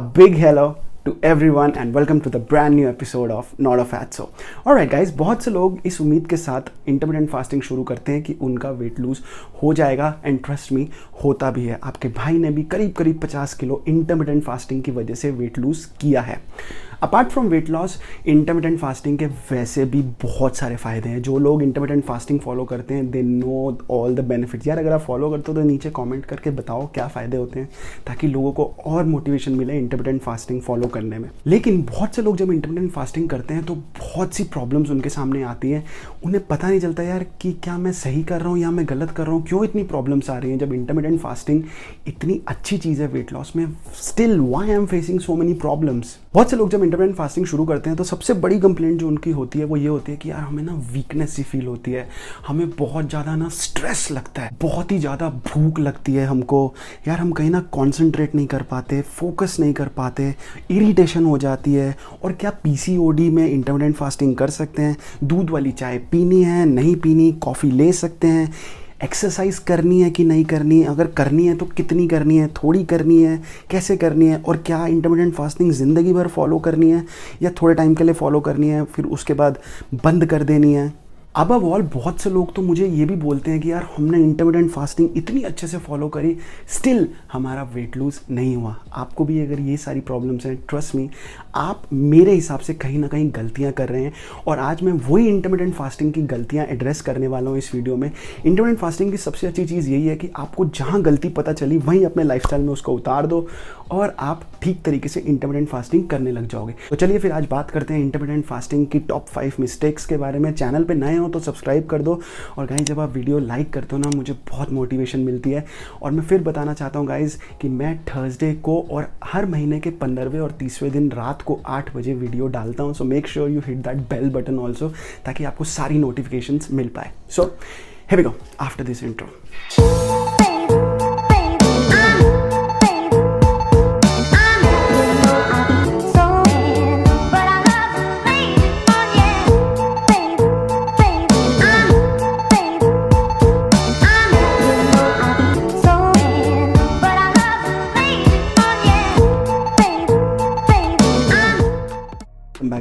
A big hello to everyone and welcome to the brand new episode of Not a Fatso. Alright guys, बहुत से लोग इस उम्मीद के साथ इंटरमिटेंट फास्टिंग शुरू करते हैं कि उनका वेट लूज हो जाएगा एंड ट्रस्ट मी होता भी है। आपके भाई ने भी करीब 50 किलो इंटरमिटेंट फास्टिंग की वजह से वेट लूज किया है। Apart from weight loss, intermittent fasting के वैसे भी बहुत सारे फ़ायदे हैं। जो लोग इंटरमिटेंट फास्टिंग फॉलो करते हैं they know all the benefits. यार अगर आप फॉलो करते हो तो नीचे कमेंट करके बताओ क्या फ़ायदे होते हैं ताकि लोगों को और मोटिवेशन मिले इंटरमिटेंट फास्टिंग फॉलो करने में। लेकिन बहुत से लोग जब इंटरमिटेंट फास्टिंग करते हैं तो बहुत सी प्रॉब्लम्स उनके सामने आती हैं। उन्हें पता नहीं चलता यार कि क्या मैं सही कर रहा हूँ या मैं गलत कर रहा हूँ, क्यों इतनी प्रॉब्लम्स आ रही हैं जब इंटरमिटेंट फास्टिंग इतनी अच्छी चीज़ है वेट लॉस में। Still why I am facing so many problems. बहुत से लोग जब इंटरमिटेंट फास्टिंग शुरू करते हैं तो सबसे बड़ी कंप्लेंट जो उनकी होती है वो ये होती है कि यार हमें ना वीकनेस सी फील होती है, हमें बहुत ज़्यादा ना स्ट्रेस लगता है, बहुत ही ज़्यादा भूख लगती है हमको, यार हम कहीं ना कॉन्सेंट्रेट नहीं कर पाते, फोकस नहीं कर पाते, इरिटेशन हो जाती है। और क्या पीसीओडी में इंटरमिटेंट फास्टिंग कर सकते हैं? दूध वाली चाय पीनी है, नहीं पीनी, कॉफ़ी ले सकते हैं, एक्सरसाइज करनी है कि नहीं करनी है, अगर करनी है तो कितनी करनी है, थोड़ी करनी है, कैसे करनी है, और क्या इंटरमिटेंट फास्टिंग ज़िंदगी भर फॉलो करनी है या थोड़े टाइम के लिए फॉलो करनी है फिर उसके बाद बंद कर देनी है। अबव ऑल बहुत से लोग तो मुझे ये भी बोलते हैं कि यार हमने इंटरमिटेंट फास्टिंग इतनी अच्छे से फॉलो करी स्टिल हमारा वेट लूज़ नहीं हुआ। आपको भी अगर ये सारी प्रॉब्लम्स हैं, ट्रस्ट मी आप मेरे हिसाब से कहीं ना कहीं गलतियां कर रहे हैं। और आज मैं वही इंटरमिटेंट फास्टिंग की गलतियां एड्रेस करने वाला हूं इस वीडियो में। इंटरमिटेंट फास्टिंग की सबसे अच्छी चीज़ यही है कि आपको जहां गलती पता चली वहीं अपने लाइफस्टाइल में उसको उतार दो और आप ठीक तरीके से इंटरमिटेंट फास्टिंग करने लग जाओगे। तो चलिए फिर आज बात करते हैं इंटरमिटेंट फास्टिंग की टॉप 5 मिस्टेक्स के बारे में। चैनल पे नए हो तो सब्सक्राइब कर दो और गाइस जब आप वीडियो लाइक करते हो ना मुझे बहुत मोटिवेशन मिलती है। और मैं फिर बताना चाहता हूँ गाइस कि मैं थर्सडे को और हर महीने के 15वें और 30वें दिन रात को 8 बजे वीडियो डालता हूँ। So make sure you hit that bell button also ताकि आपको सारी नोटिफिकेशंस मिल पाए। So here we go after this intro.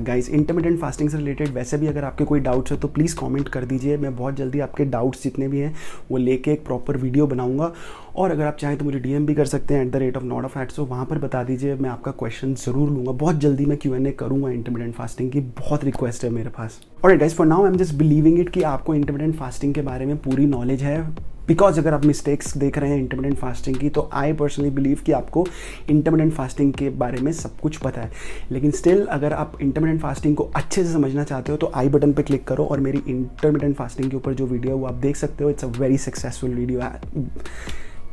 Guys intermittent fasting से रिलेटेड वैसे भी अगर आपके कोई डाउट्स है तो प्लीज़ कमेंट कर दीजिए। मैं बहुत जल्दी आपके डाउट्स जितने भी हैं वो लेके एक प्रॉपर वीडियो बनाऊंगा। और अगर आप चाहें तो मुझे डीएम भी कर सकते हैं @NotAFatso, वहाँ पर बता दीजिए, मैं आपका क्वेश्चन ज़रूर लूँगा। बहुत जल्दी मैं Q&A करूँगा इंटरमिटेंट फास्टिंग की, बहुत रिक्वेस्ट है मेरे पास। Alright guys, for now I am just believing it कि आपको इंटरमिटेंट फास्टिंग के बारे में पूरी नॉलेज है। बिकॉज अगर आप मिस्टेक्स देख रहे हैं इंटरमिटेंट फास्टिंग की तो आई पर्सनली बिलीव कि आपको इंटरमिटेंट फास्टिंग के बारे में सब कुछ पता है। लेकिन स्टिल अगर आप इंटरमिटेंट फास्टिंग को अच्छे से समझना चाहते हो तो आई बटन पे क्लिक करो और मेरी इंटरमिटेंट फास्टिंग के ऊपर जो वीडियो है वो आप देख सकते हो। It's a very successful video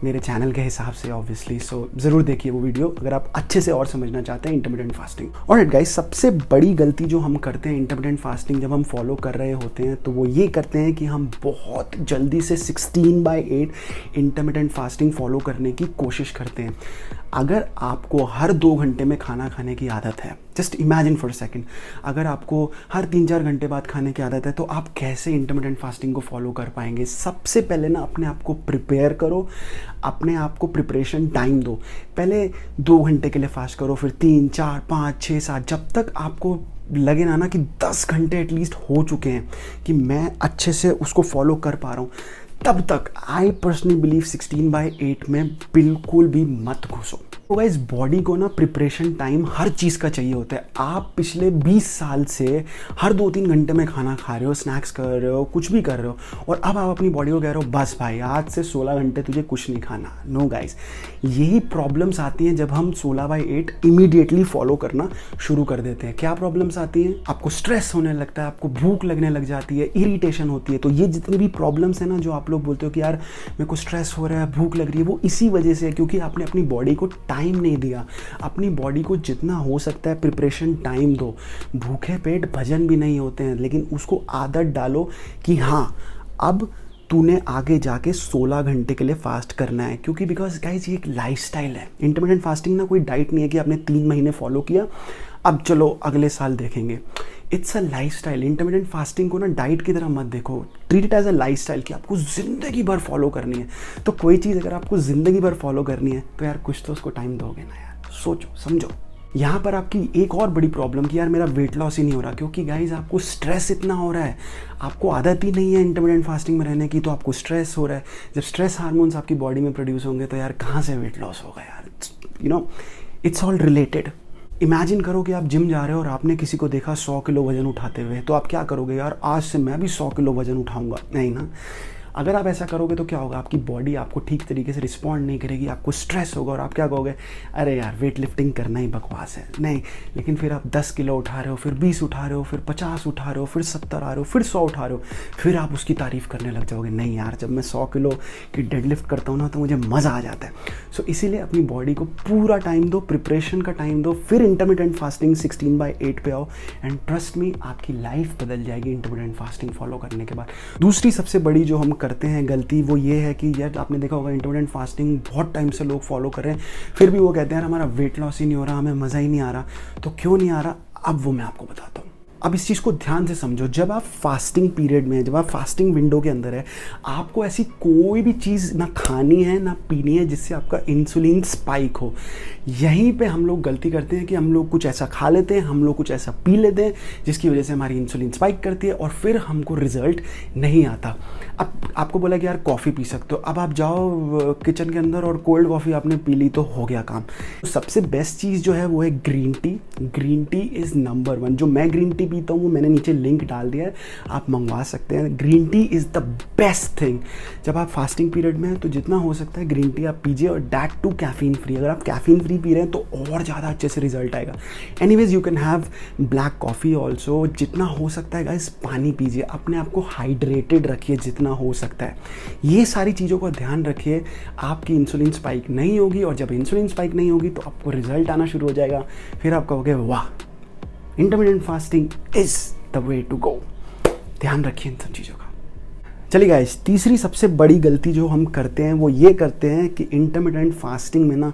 मेरे चैनल के हिसाब से ऑब्वियसली। सो ज़रूर देखिए वो वीडियो अगर आप अच्छे से और समझना चाहते हैं इंटरमिटेंट फास्टिंग। ऑलराइट गाइस, सबसे बड़ी गलती जो हम करते हैं इंटरमिटेंट फास्टिंग जब हम फॉलो कर रहे होते हैं तो वो ये करते हैं कि हम बहुत जल्दी से 16/8 इंटरमिटेंट फास्टिंग फॉलो करने की कोशिश करते हैं। अगर आपको हर 2 घंटे में खाना खाने की आदत है, just imagine for a second, अगर आपको हर 3-4 घंटे बाद खाने की आदत है तो आप कैसे इंटरमिटेंट फास्टिंग को फॉलो कर पाएंगे? सबसे पहले ना अपने आप को प्रिपेयर करो, अपने आप को प्रिपरेशन टाइम दो। पहले 2 घंटे के लिए फास्ट करो, फिर 3, 4, 5, 6, 7, जब तक आपको लगे ना कि 10 घंटे एटलीस्ट हो चुके हैं कि मैं अच्छे से उसको फॉलो कर पा रहा हूँ, तब तक आई पर्सनली बिलीव 16/8 में बिल्कुल भी मत घुसो। तो गाइस बॉडी को ना प्रिपरेशन टाइम हर चीज़ का चाहिए होता है। आप पिछले 20 साल से हर 2-3 घंटे में खाना खा रहे हो, स्नैक्स कर रहे हो, कुछ भी कर रहे हो, और अब आप अपनी बॉडी को कह रहे हो बस भाई आज से 16 घंटे तुझे कुछ नहीं खाना। नो गाइस, यही प्रॉब्लम्स आती हैं जब हम 16/8 इमीडिएटली फॉलो करना शुरू कर देते हैं। क्या प्रॉब्लम्स आती हैं? आपको स्ट्रेस होने लगता है, आपको भूख लगने लग जाती है, इरिटेशन होती है। तो ये जितनी भी प्रॉब्लम्स हैं ना जो आप लोग बोलते हो कि यार मेरे को स्ट्रेस हो रहा है, भूख लग रही है, वो इसी वजह से है क्योंकि आपने अपनी बॉडी को टाइम नहीं दिया। अपनी बॉडी को जितना हो सकता है प्रिपरेशन टाइम दो। भूखे पेट भजन भी नहीं होते हैं, लेकिन उसको आदत डालो कि हाँ अब तूने आगे जाके 16 घंटे के लिए फास्ट करना है। क्योंकि बिकॉज गाइज ये एक लाइफस्टाइल है। इंटरमिटेंट फास्टिंग ना कोई डाइट नहीं है कि आपने 3 महीने फॉलो किया अब चलो अगले साल देखेंगे। It's a lifestyle. Intermittent fasting को ना डाइट की तरह मत देखो, treat it as a lifestyle कि आपको ज़िंदगी भर फॉलो करनी है। तो कोई चीज़ अगर आपको ज़िंदगी भर फॉलो करनी है तो यार कुछ तो उसको टाइम दोगे ना यार। सोचो समझो। यहाँ पर आपकी एक और बड़ी प्रॉब्लम कि यार मेरा वेट लॉस ही नहीं हो रहा, क्योंकि गाइज आपको स्ट्रेस इतना हो रहा है, आपको आदत ही नहीं है इंटरमिटेंट फास्टिंग में रहने की, तो आपको स्ट्रेस हो रहा है। जब स्ट्रेस हार्मोन्स आपकी बॉडी में प्रोड्यूस होंगे तो यार कहाँ से वेट लॉस होगा यार, you know it's all related. Imagine करो कि आप जिम जा रहे हो और आपने किसी को देखा 100 किलो वजन उठाते हुए, तो आप क्या करोगे, यार आज से मैं भी 100 किलो वजन उठाऊंगा, नहीं ना। अगर आप ऐसा करोगे तो क्या होगा, आपकी बॉडी आपको ठीक तरीके से रिस्पॉन्ड नहीं करेगी, आपको स्ट्रेस होगा और आप क्या कहोगे, अरे यार वेट लिफ्टिंग करना ही बकवास है। नहीं, लेकिन फिर आप 10 किलो उठा रहे हो, फिर 20 उठा रहे हो, फिर 50 उठा रहे हो, फिर 70 आ रहे हो, फिर 100 उठा रहे हो, फिर आप उसकी तारीफ़ करने लग जाओगे, नहीं यार जब मैं 100 किलो की डेडलिफ्ट करता हूँ ना तो मुझे मज़ा आ जाता है। सो इसीलिए अपनी बॉडी को पूरा टाइम दो, प्रिपरेशन का टाइम दो, फिर इंटरमिटेंट फास्टिंग 16/8 पे आओ, एंड ट्रस्ट मी आपकी लाइफ बदल जाएगी इंटरमिटेंट फास्टिंग फॉलो करने के बाद। दूसरी सबसे बड़ी जो हम करते हैं गलती वो ये है कि यार आपने देखा होगा इंटरमिटेंट फास्टिंग बहुत टाइम से लोग फॉलो कर रहे हैं, फिर भी वो कहते हैं यार हमारा वेट लॉस ही नहीं हो रहा, हमें मज़ा ही नहीं आ रहा। तो क्यों नहीं आ रहा, अब वो मैं आपको बताता हूँ। अब इस चीज़ को ध्यान से समझो, जब आप फास्टिंग पीरियड में, जब आप फास्टिंग विंडो के अंदर है, आपको ऐसी कोई भी चीज़ ना खानी है ना पीनी है जिससे आपका इंसुलिन स्पाइक हो। यहीं पे हम लोग गलती करते हैं कि हम लोग कुछ ऐसा खा लेते हैं, हम लोग कुछ ऐसा पी लेते हैं जिसकी वजह से हमारी इंसुलिन स्पाइक करती है और फिर हमको रिजल्ट नहीं आता। अब आपको बोला कि यार कॉफ़ी पी सकते हो, अब आप जाओ किचन के अंदर और कोल्ड कॉफ़ी आपने पी ली तो हो गया काम। तो सबसे बेस्ट चीज़ जो है वो है green tea. Green tea is number 1। जो मैं ग्रीन टी पीता हूँ वो मैंने नीचे लिंक डाल दिया है, आप मंगवा सकते हैं। Green tea is the best thing. जब आप फास्टिंग पीरियड में हैं तो जितना हो सकता है ग्रीन टी आप पीजिए, और दैट टू कैफीन फ्री। अगर आप कैफीन फ्री पी रहे हैं तो और ज़्यादा अच्छे से रिजल्ट आएगा। Anyways you can have black coffee also. जितना हो सकता है गाइस पानी पीजिए, अपने आप को हाइड्रेटेड रखिए जितना हो सकता है। ये सारी चीज़ों का ध्यान रखिए, आपकी इंसुलिन स्पाइक नहीं होगी, और जब इंसुलिन स्पाइक नहीं होगी तो आपको रिजल्ट आना शुरू हो जाएगा। फिर आप कहोगे वाह, intermittent fasting is the way to go. ध्यान रखिए इन सब चीज़ों का। चलिए गाइस, तीसरी सबसे बड़ी गलती जो हम करते हैं वो ये करते हैं कि इंटरमिटेंट फास्टिंग में ना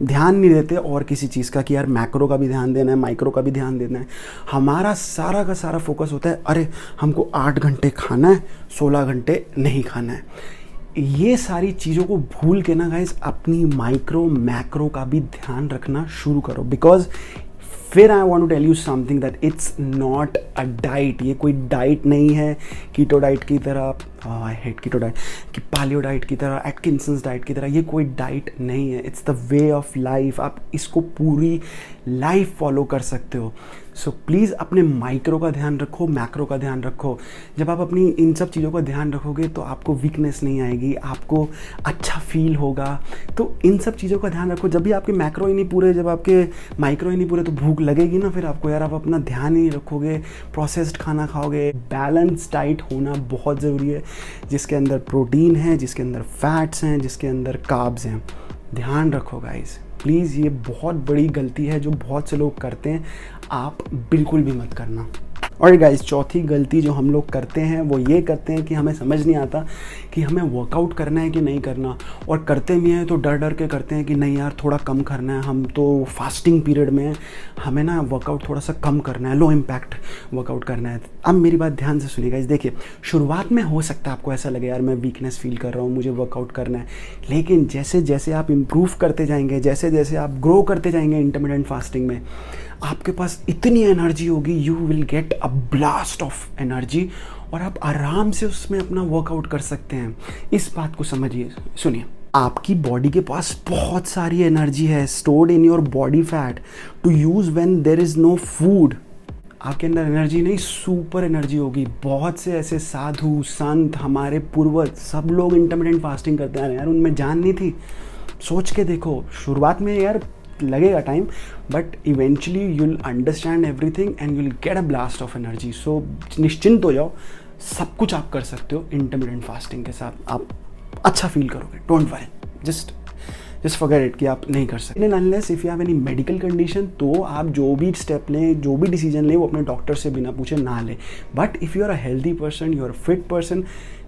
ध्यान नहीं देते और किसी चीज़ का, कि यार मैक्रो का भी ध्यान देना है, माइक्रो का भी ध्यान देना है। हमारा सारा का सारा फोकस होता है अरे हमको 8 घंटे खाना है, 16 घंटे नहीं खाना है। ये सारी चीज़ों को भूल के ना गाइस अपनी माइक्रो मैक्रो का भी ध्यान रखना शुरू करो। बिकॉज फिर I want to tell you something that it's not a diet. ये कोई डाइट नहीं है कीटो डाइट की तरह, आई हेट कीटो डाइट, कि पालियो डाइट की तरह, एटकिंसंस डाइट की तरह। ये कोई डाइट नहीं है, it's the way of life. आप इसको पूरी लाइफ फॉलो कर सकते हो। सो प्लीज़ अपने माइक्रो का ध्यान रखो, मैक्रो का ध्यान रखो। जब आप अपनी इन सब चीज़ों का ध्यान रखोगे तो आपको वीकनेस नहीं आएगी, आपको अच्छा फील होगा। तो इन सब चीज़ों का ध्यान रखो। जब भी आपके मैक्रो ही नहीं पूरे, जब आपके माइक्रो ही नहीं पूरे, तो भूख लगेगी ना फिर आपको, यार आप अपना ध्यान ही नहीं रखोगे, प्रोसेस्ड खाना खाओगे। बैलेंस डाइट होना बहुत ज़रूरी है, जिसके अंदर प्रोटीन है, जिसके अंदर फैट्स हैं, जिसके अंदर कार्ब्स हैं। ध्यान रखो गाइस प्लीज़। ये बहुत बड़ी गलती है जो बहुत से लोग करते हैं, आप बिल्कुल भी मत करना। और गाइस, चौथी गलती जो हम लोग करते हैं वो ये करते हैं कि हमें समझ नहीं आता कि हमें वर्कआउट करना है कि नहीं करना, और करते भी हैं तो डर डर के करते हैं कि नहीं यार थोड़ा कम करना है, हम तो फास्टिंग पीरियड में हैं, हमें ना वर्कआउट थोड़ा सा कम करना है, लो इम्पैक्ट वर्कआउट करना है। अब मेरी बात ध्यान से सुनिए गाइस। देखिए, शुरुआत में हो सकता है आपको ऐसा लगे यार मैं वीकनेस फील कर रहा हूँ, मुझे वर्कआउट करना है, लेकिन जैसे जैसे आप इम्प्रूव करते जाएंगे, जैसे जैसे आप ग्रो करते जाएंगे इंटरमिटेंट फास्टिंग में, आपके पास इतनी एनर्जी होगी, you will get a blast of energy, और आप आराम से उसमें अपना वर्कआउट कर सकते हैं। इस बात को समझिए, सुनिए। आपकी बॉडी के पास बहुत सारी एनर्जी है stored in your body fat to use when there is no food. आपके अंदर एनर्जी नहीं, सुपर एनर्जी होगी। बहुत से ऐसे साधु संत, हमारे पूर्वज, सब लोग इंटरमिटेंट फास्टिंग करते हैं यार, उनमें जान नहीं थी। सोच के देखो, शुरुआत में यार लगेगा time, but eventually you'll understand everything and you'll get a blast of energy. So निश्चिंत हो जाओ, सब कुछ आप कर सकते हो इंटरमिटेंट फास्टिंग के साथ। आप अच्छा फील करोगे, don't worry, just forget it कि आप नहीं कर सकते। Unless if you have any medical condition, तो आप जो भी स्टेप लें, जो भी डिसीजन लें, वो अपने डॉक्टर से बिना पूछे ना लें। But if you are a healthy person, you are a fit person,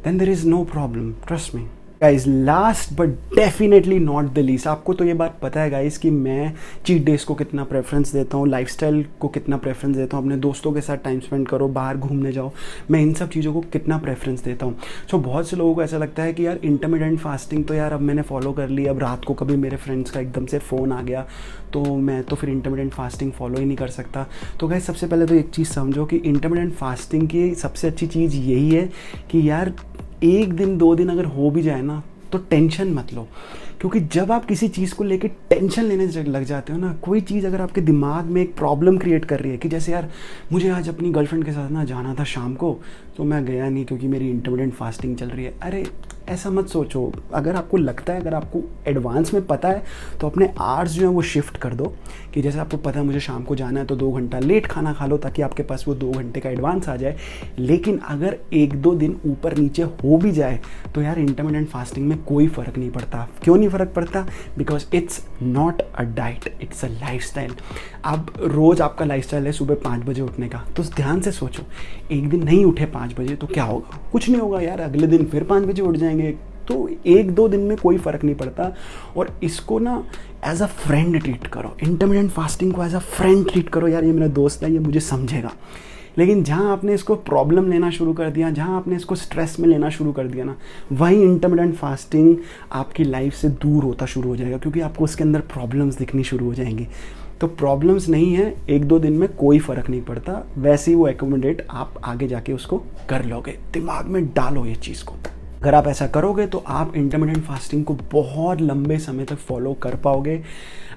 then there is no problem, trust me. Guys last but definitely not the least, आपको तो ये बात पता है गाइज कि मैं चीट डेज को कितना प्रेफरेंस देता हूँ, लाइफस्टाइल को कितना प्रेफरेंस देता हूँ, अपने दोस्तों के साथ टाइम स्पेंड करो, बाहर घूमने जाओ, मैं इन सब चीज़ों को कितना प्रेफरेंस देता हूँ। सो बहुत से लोगों को ऐसा लगता है कि यार इंटरमिटेंट फास्टिंग तो यार अब मैंने फॉलो कर ली, अब रात को कभी मेरे फ्रेंड्स का एकदम से फ़ोन आ गया तो मैं तो फिर इंटरमिटेंट फास्टिंग फॉलो ही नहीं कर सकता। तो गाइज सबसे पहले तो एक चीज़ समझो कि इंटरमिटेंट फास्टिंग की सबसे अच्छी चीज़ यही है कि यार एक दिन 2 दिन अगर हो भी जाए ना तो टेंशन मत लो, क्योंकि जब आप किसी चीज़ को लेके टेंशन लेने लग जाते हो ना, कोई चीज़ अगर आपके दिमाग में एक प्रॉब्लम क्रिएट कर रही है कि जैसे यार मुझे आज अपनी गर्लफ्रेंड के साथ ना जाना था शाम को तो मैं गया नहीं क्योंकि मेरी इंटरमिटेंट फास्टिंग चल रही है, अरे ऐसा मत सोचो। अगर आपको लगता है, अगर आपको एडवांस में पता है तो अपने आवर्स जो है वो शिफ्ट कर दो कि जैसे आपको पता है मुझे शाम को जाना है तो 2 घंटा लेट खाना खा लो ताकि आपके पास वो 2 घंटे का एडवांस आ जाए। लेकिन अगर 1-2 दिन ऊपर नीचे हो भी जाए तो यार इंटरमिटेंट फास्टिंग में कोई फ़र्क नहीं पड़ता। क्यों नहीं फ़र्क पड़ता? Because it's not a diet, it's a lifestyle. अब रोज़ आपका लाइफस्टाइल है सुबह 5 बजे उठने का, तो ध्यान से सोचो, एक दिन नहीं उठे 5 बजे तो क्या होगा? कुछ नहीं होगा यार, अगले दिन फिर 5 बजे उठ जाएंगे। तो 1-2 दिन में कोई फ़र्क नहीं पड़ता। और इसको ना एज अ फ्रेंड ट्रीट करो, इंटरमिटेंट फास्टिंग को एज अ फ्रेंड ट्रीट करो। यार ये मेरा दोस्त है, ये मुझे समझेगा। लेकिन जहाँ आपने इसको प्रॉब्लम लेना शुरू कर दिया, जहाँ आपने इसको स्ट्रेस में लेना शुरू कर दिया ना, वहीं इंटरमिटेंट फास्टिंग आपकी लाइफ से दूर होता शुरू हो जाएगा, क्योंकि आपको उसके अंदर प्रॉब्लम्स दिखनी शुरू हो जाएंगी। तो प्रॉब्लम्स नहीं है, 1-2 दिन में कोई फ़र्क नहीं पड़ता, वैसे ही वो एकोमोडेट आप आगे जाके उसको कर लोगे। दिमाग में डालो ये चीज़ को। अगर आप ऐसा करोगे तो आप इंटरमिटेंट फास्टिंग को बहुत लंबे समय तक फॉलो कर पाओगे।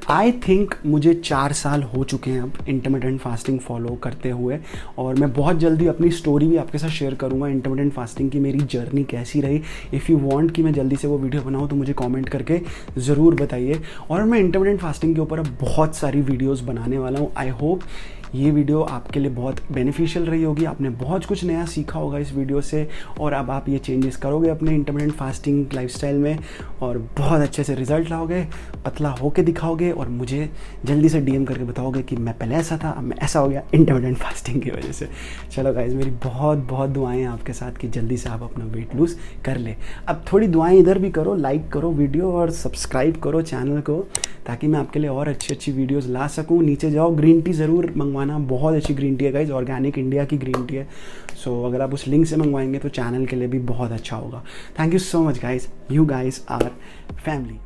आई थिंक मुझे 4 साल हो चुके हैं अब इंटरमिटेंट फास्टिंग फॉलो करते हुए, और मैं बहुत जल्दी अपनी स्टोरी भी आपके साथ शेयर करूंगा इंटरमिटेंट फास्टिंग की मेरी जर्नी कैसी रही। इफ़ यू वांट कि मैं जल्दी से वो वीडियो बनाऊं तो मुझे कमेंट करके ज़रूर बताइए। और मैं इंटरमिटेंट फास्टिंग के ऊपर अब बहुत सारी वीडियोज़ बनाने वाला हूँ। आई होप ये वीडियो आपके लिए बहुत बेनिफिशियल रही होगी, आपने बहुत कुछ नया सीखा होगा इस वीडियो से, और अब आप ये चेंजेस करोगे अपने इंटरमिटेंट फास्टिंग लाइफस्टाइल में और बहुत अच्छे से रिजल्ट लाओगे, पतला होके दिखाओगे और मुझे जल्दी से डीएम करके बताओगे कि मैं पहले ऐसा था, अब मैं ऐसा हो गया इंटरमिटेंट फास्टिंग की वजह से। चलो गाइज, मेरी बहुत बहुत दुआएं हैं आपके साथ कि जल्दी से आप अपना वेट लूज़ कर ले। अब थोड़ी दुआएं इधर भी करो, लाइक करो वीडियो और सब्सक्राइब करो चैनल को, ताकि मैं आपके लिए और अच्छी अच्छी वीडियोस ला सकूं। नीचे जाओ, ग्रीन टी ज़रूर मंगवाना, बहुत अच्छी ग्रीन टी है गाइज, ऑर्गेनिक इंडिया की ग्रीन टी है। सो अगर आप उस लिंक से मंगवाएंगे तो चैनल के लिए भी बहुत अच्छा होगा। Thank you so much guys, you guys are family.